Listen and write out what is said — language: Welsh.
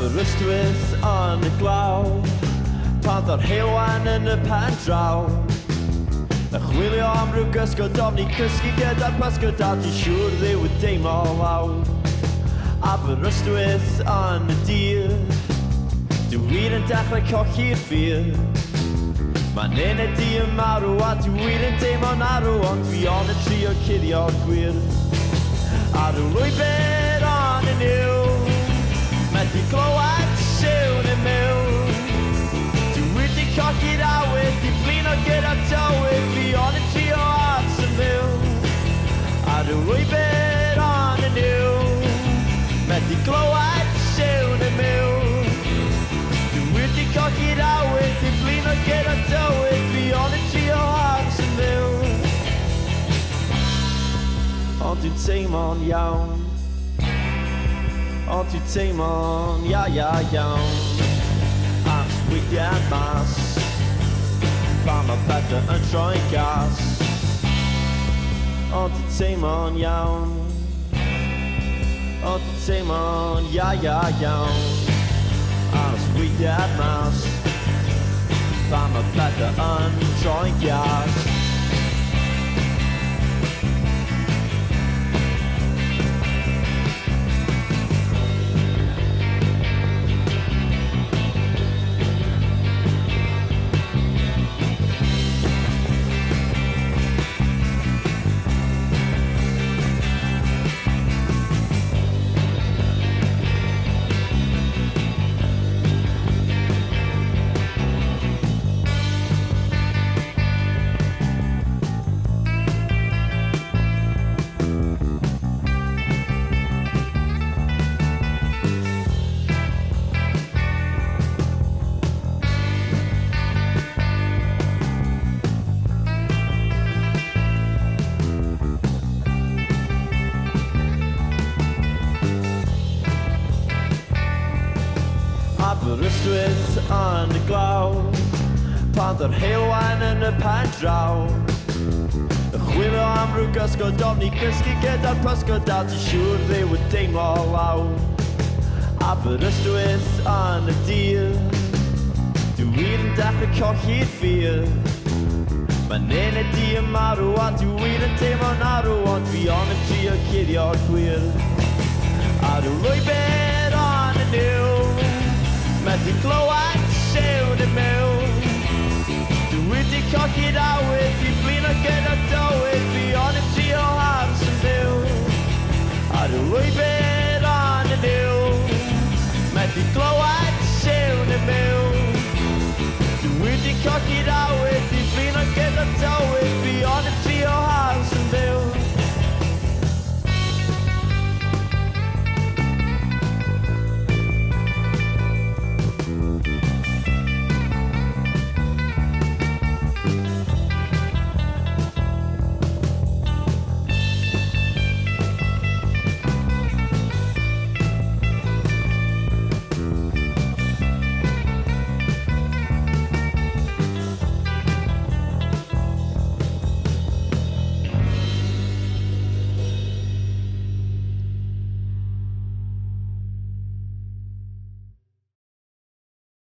Aberystwyth yn y Glaw, pan ddod heilwan yn y pen draw. Y chwilio am rhyw gysgodofni, cysgu gyda'r pysgodal, di siŵr ddiw y deimlo law. Aberystwyth yn y dir, dwi wir yn dechrau colli'r ffyr. Mae'n un y di yn marw a dwi wir yn deimlo'n arw, ond fi on y trio cuddio'r gwir. Ar y lwybr on y niw, medru clywed siwn y miw. Dwi wedi colli'r awydd, di blino gyda tywydd, fi on y trio ars y miw. Ar y lwybr on y niw, medru clywed siwn y miw. Dwi wedi colli'r awydd, di blino gyda tywydd, fi on y trio ars y miw. Ond dwi'n teimlo'n iawn, ond dwi'n teimlo'n iawn. Ac weithiau mas, pan mae pethau yn troi'n gas. Ond dwi'n teimlo'n iawn, ond dwi'n teimlo'n iawn. Ac weithiau mas, pan mae pethau yn troi'n gas. Aberystwyth yn y Glaw, pan ddod heilwan yn y pen draw. Y chwilio am rhyw gysgodofni, cysgu gyda'r pysgodal, di siŵr ddiw y deimlo law. Aberystwyth yn y dir, dwi wir yn dechrau colli'r ffyr. Mae'n un y di yn marw a dwi wir yn teimlo'n arw, ond fi on y trio cuddio'r gwir. Ar y lwybr on y niw, medru clywed siwn y miw. Dwi wedi colli'r awydd, fi blino gyda tywydd, fi on y trio ars y miw. Ar y lwybr on y niw, medru clywed siwn y miw. Dwi wedi colli'r awydd,